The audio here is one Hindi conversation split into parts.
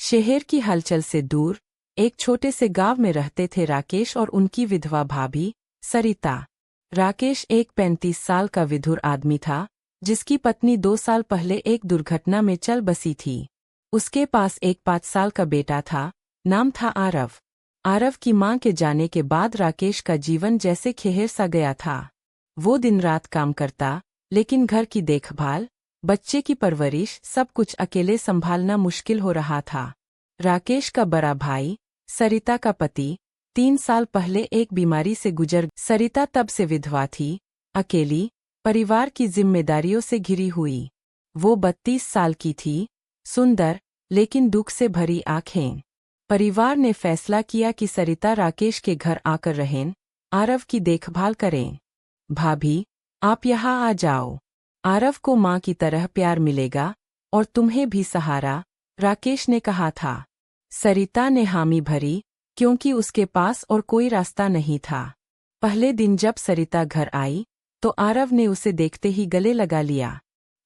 शहर की हलचल से दूर एक छोटे से गांव में रहते थे राकेश और उनकी विधवा भाभी सरिता। राकेश एक 35 साल का विधुर आदमी था, जिसकी पत्नी 2 साल पहले एक दुर्घटना में चल बसी थी। उसके पास एक 5 साल का बेटा था, नाम था आरव। आरव की मां के जाने के बाद राकेश का जीवन जैसे खेहर सा गया था। वो दिन रात काम करता, लेकिन घर की देखभाल, बच्चे की परवरिश सब कुछ अकेले संभालना मुश्किल हो रहा था। राकेश का बड़ा भाई सरिता का पति 3 साल पहले एक बीमारी से गुजर। सरिता तब से विधवा थी, अकेली, परिवार की जिम्मेदारियों से घिरी हुई। वो 32 साल की थी, सुंदर लेकिन दुख से भरी आंखें। परिवार ने फैसला किया कि सरिता राकेश के घर आकर रहें, आरव की देखभाल करें। भाभी, आप यहाँ आ जाओ। आरव को माँ की तरह प्यार मिलेगा और तुम्हें भी सहारा, राकेश ने कहा था। सरिता ने हामी भरी, क्योंकि उसके पास और कोई रास्ता नहीं था। पहले दिन जब सरिता घर आई, तो आरव ने उसे देखते ही गले लगा लिया।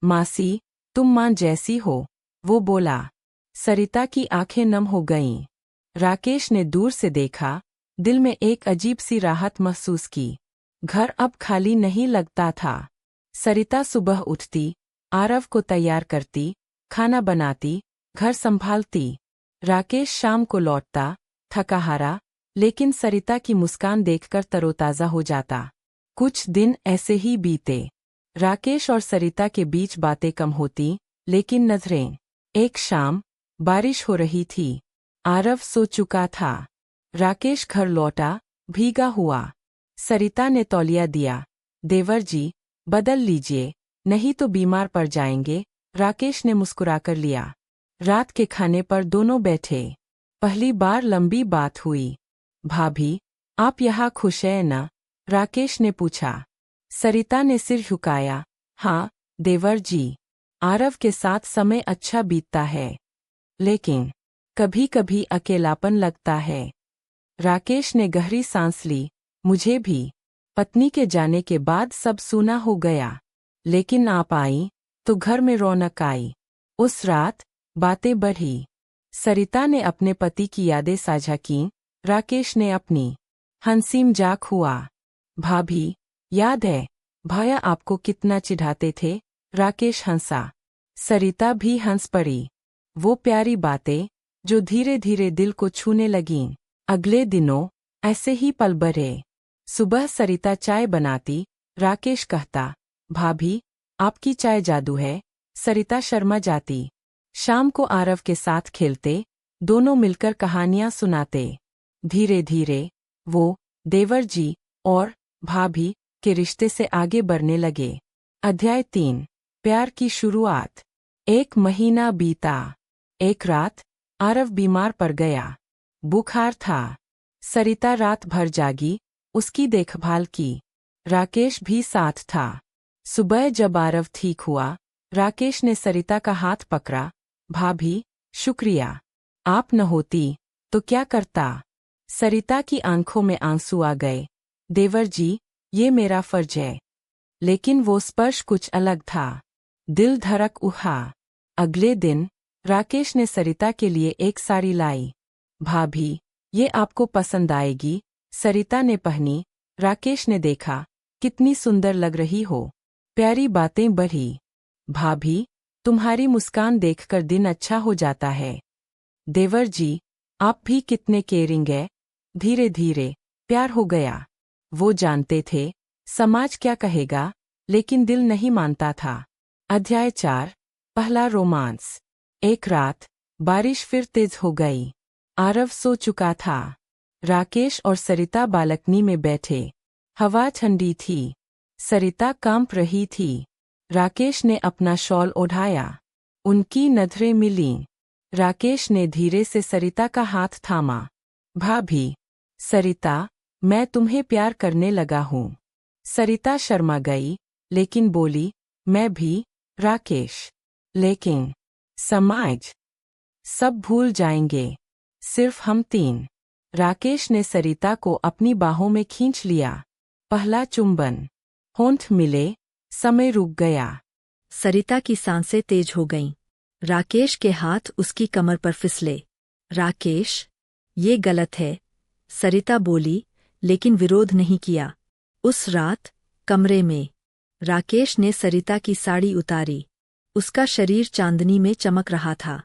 मासी, तुम मां जैसी हो, वो बोला। सरिता की आंखें नम हो गईं। राकेश ने दूर से देखा, दिल में एक अजीब सी राहत महसूस की। घर अब खाली नहीं लगता था। सरिता सुबह उठती, आरव को तैयार करती, खाना बनाती, घर संभालती। राकेश शाम को लौटता, थकाहारा, लेकिन सरिता की मुस्कान देखकर तरोताजा हो जाता। कुछ दिन ऐसे ही बीते। राकेश और सरिता के बीच बातें कम होती, लेकिन नजरें। एक शाम, बारिश हो रही थी। आरव सो चुका था। राकेश घर लौटा, भीगा हुआ। सरिता ने तौलिया दिया। देवर जी, बदल लीजिए, नहीं तो बीमार पड़ जाएंगे, राकेश ने मुस्कुराकर लिया। रात के खाने पर दोनों बैठे। पहली बार लंबी बात हुई। भाभी, आप यहाँ खुश हैं ना? राकेश ने पूछा। सरिता ने सिर झुकाया। हाँ, देवर जी। आरव के साथ समय अच्छा बीतता है, लेकिन कभी कभी अकेलापन लगता है। राकेश ने गहरी सांस ली। मुझे भी। पत्नी के जाने के बाद सब सूना हो गया, लेकिन आप आई तो घर में रौनक आई। उस रात बातें बढ़ी। सरिता ने अपने पति की यादें साझा कीं, राकेश ने अपनी। हंसी मजाक हुआ। भाभी, याद है भैया आपको कितना चिढ़ाते थे? राकेश हंसा। सरिता भी हंस पड़ी। वो प्यारी बातें जो धीरे धीरे दिल को छूने लगीं। अगले दिनों ऐसे ही पल बढ़े। सुबह सरिता चाय बनाती, राकेश कहता, भाभी, आपकी चाय जादू है। सरिता शर्मा जाती। शाम को आरव के साथ खेलते, दोनों मिलकर कहानियां सुनाते। धीरे धीरे वो देवर जी और भाभी के रिश्ते से आगे बढ़ने लगे। अध्याय 3, प्यार की शुरुआत। 1 महीना बीता। एक रात आरव बीमार पड़ गया। बुखार था। सरिता रात भर जागी, उसकी देखभाल की। राकेश भी साथ था। सुबह जब आरव ठीक हुआ, राकेश ने सरिता का हाथ पकड़ा। भाभी, शुक्रिया। आप न होती तो क्या करता? सरिता की आंखों में आंसू आ गए। देवर जी, ये मेरा फर्ज है। लेकिन वो स्पर्श कुछ अलग था। दिल धड़क उठा। अगले दिन राकेश ने सरिता के लिए एक साड़ी लाई। भाभी, ये आपको पसंद आएगी। सरिता ने पहनी। राकेश ने देखा, कितनी सुंदर लग रही हो। प्यारी बातें बढ़ी। भाभी, तुम्हारी मुस्कान देखकर दिन अच्छा हो जाता है। देवर जी, आप भी कितने केयरिंग है। धीरे धीरे प्यार हो गया। वो जानते थे समाज क्या कहेगा, लेकिन दिल नहीं मानता था। अध्याय 4, पहला रोमांस। एक रात बारिश फिर तेज हो गई। आरव सो चुका था। राकेश और सरिता बालकनी में बैठे। हवा ठंडी थी। सरिता कांप रही थी। राकेश ने अपना शॉल ओढ़ाया। उनकी नजरें मिलीं। राकेश ने धीरे से सरिता का हाथ थामा। भाभी। सरिता, मैं तुम्हें प्यार करने लगा हूँ। सरिता शर्मा गई, लेकिन बोली, मैं भी। राकेश, लेकिन समाज सब भूल जाएंगे, सिर्फ हम 3। राकेश ने सरिता को अपनी बाहों में खींच लिया। पहला चुंबन। होंठ मिले, समय रुक गया। सरिता की सांसें तेज हो गईं। राकेश के हाथ उसकी कमर पर फिसले। राकेश, ये गलत है, सरिता बोली, लेकिन विरोध नहीं किया। उस रात कमरे में राकेश ने सरिता की साड़ी उतारी। उसका शरीर चांदनी में चमक रहा था।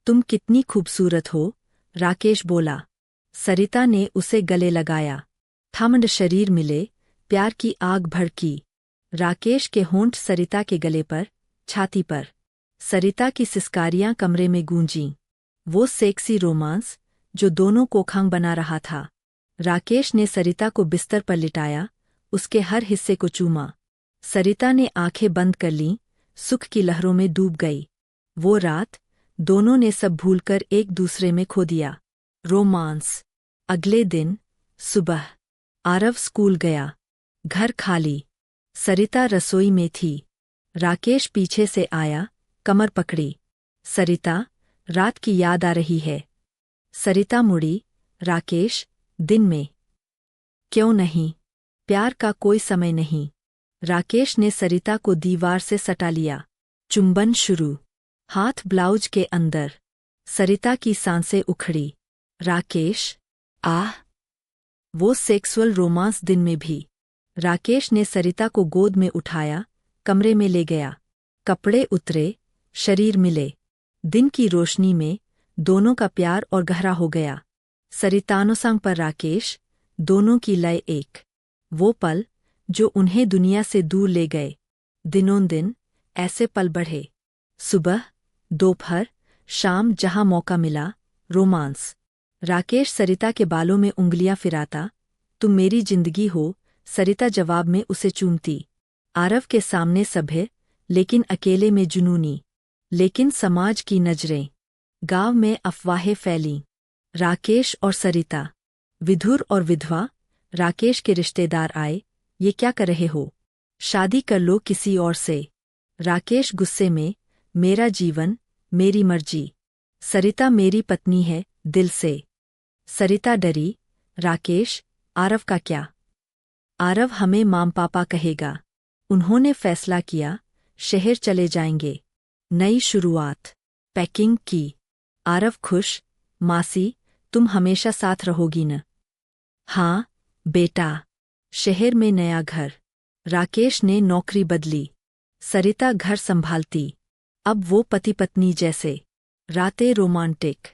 तुम कितनी खूबसूरत हो, राकेश बोला। सरिता ने उसे गले लगाया। ठंड शरीर मिले, प्यार की आग भड़की। राकेश के होंठ सरिता के गले पर, छाती पर। सरिता की सिसकारियां कमरे में गूंजीं। वो सेक्सी रोमांस जो दोनों को खंग बना रहा था। राकेश ने सरिता को बिस्तर पर लिटाया, उसके हर हिस्से को चूमा। सरिता ने आंखें बंद कर लीं, सुख की लहरों में डूब गई। वो रात दोनों ने सब भूलकर एक दूसरे में खो दिया। रोमांस। अगले दिन सुबह आरव स्कूल गया। घर खाली। सरिता रसोई में थी। राकेश पीछे से आया, कमर पकड़ी। सरिता, रात की याद आ रही है। सरिता मुड़ी। राकेश, दिन में। क्यों नहीं? प्यार का कोई समय नहीं। राकेश ने सरिता को दीवार से सटा लिया। चुंबन शुरू। हाथ ब्लाउज के अंदर। सरिता की सांसें उखड़ी। राकेश, आह! वो सेक्सुअल रोमांस दिन में भी। राकेश ने सरिता को गोद में उठाया, कमरे में ले गया। कपड़े उतरे, शरीर मिले। दिन की रोशनी में दोनों का प्यार और गहरा हो गया। सरितानुसंग पर राकेश, दोनों की लय एक। वो पल जो उन्हें दुनिया से दूर ले गए। दिनों दिन ऐसे पल बढ़े। सुबह, दोपहर, शाम, जहां मौका मिला, रोमांस। राकेश सरिता के बालों में उंगलियां फिराता। तुम मेरी जिंदगी हो, सरिता जवाब में उसे चूमती। आरव के सामने सभ्य, लेकिन अकेले में जुनूनी। लेकिन समाज की नजरें। गांव में अफवाहें फैलीं। राकेश और सरिता। विधुर और विधवा। राकेश के रिश्तेदार आए। ये क्या कर रहे हो? शादी कर लो किसी और से। राकेश गुस्से में, मेरा जीवन, मेरी मर्जी। सरिता मेरी पत्नी है, दिल से। सरिता डरी। राकेश, आरव का क्या? आरव हमें माम पापा कहेगा। उन्होंने फैसला किया, शहर चले जाएंगे। नई शुरुआत। पैकिंग की। आरव खुश। मासी, तुम हमेशा साथ रहोगी न? हाँ, बेटा। शहर में नया घर। राकेश ने नौकरी बदली। सरिता घर संभालती। अब वो पति पत्नी जैसे। रातें रोमांटिक।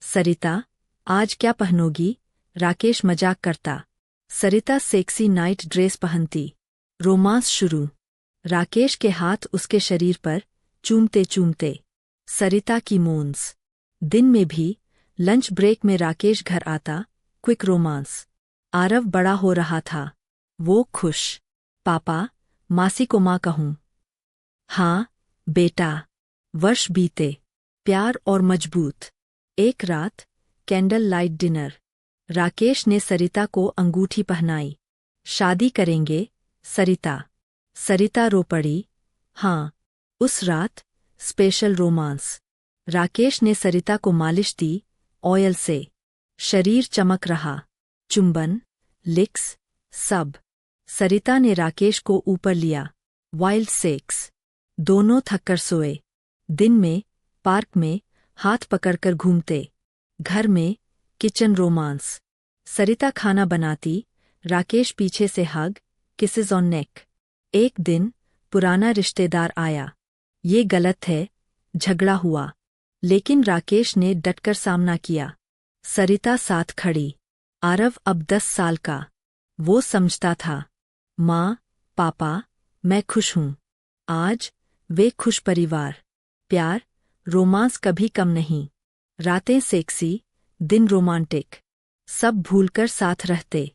सरिता, आज क्या पहनोगी? राकेश मजाक करता। सरिता सेक्सी नाइट ड्रेस पहनती। रोमांस शुरू। राकेश के हाथ उसके शरीर पर, चूमते चूमते। सरिता की मोन्स। दिन में भी, लंच ब्रेक में राकेश घर आता, क्विक रोमांस। आरव बड़ा हो रहा था। वो खुश। पापा, मासी को माँ कहूँ? हाँ, बेटा। वर्ष बीते। प्यार और मजबूत। एक रात, कैंडल लाइट डिनर। राकेश ने सरिता को अंगूठी पहनाई। शादी करेंगे, सरिता। सरिता रो पड़ी। हाँ। उस रात, स्पेशल रोमांस। राकेश ने सरिता को मालिश दी, ऑयल से। शरीर चमक रहा। चुंबन, लिक्स, सब। सरिता ने राकेश को ऊपर लिया। Wild sex. दोनों थककर सोए। दिन में, पार्क में, हाथ पकड़कर घूमते। घर में, किचन रोमांस। सरिता खाना बनाती, राकेश पीछे से हग, किसेस ऑन नेक। एक दिन, पुराना रिश्तेदार आया। ये गलत है, झगड़ा हुआ। लेकिन राकेश ने डटकर सामना किया। सरिता साथ खड़ी। आरव अब 10 साल का। वो समझता था। माँ, पापा, मैं खुश हूँ। आज, वे खुश परिवार। प्यार, रोमांस कभी कम नहीं। रातें सेक्सी, दिन रोमांटिक। सब भूलकर साथ रहते।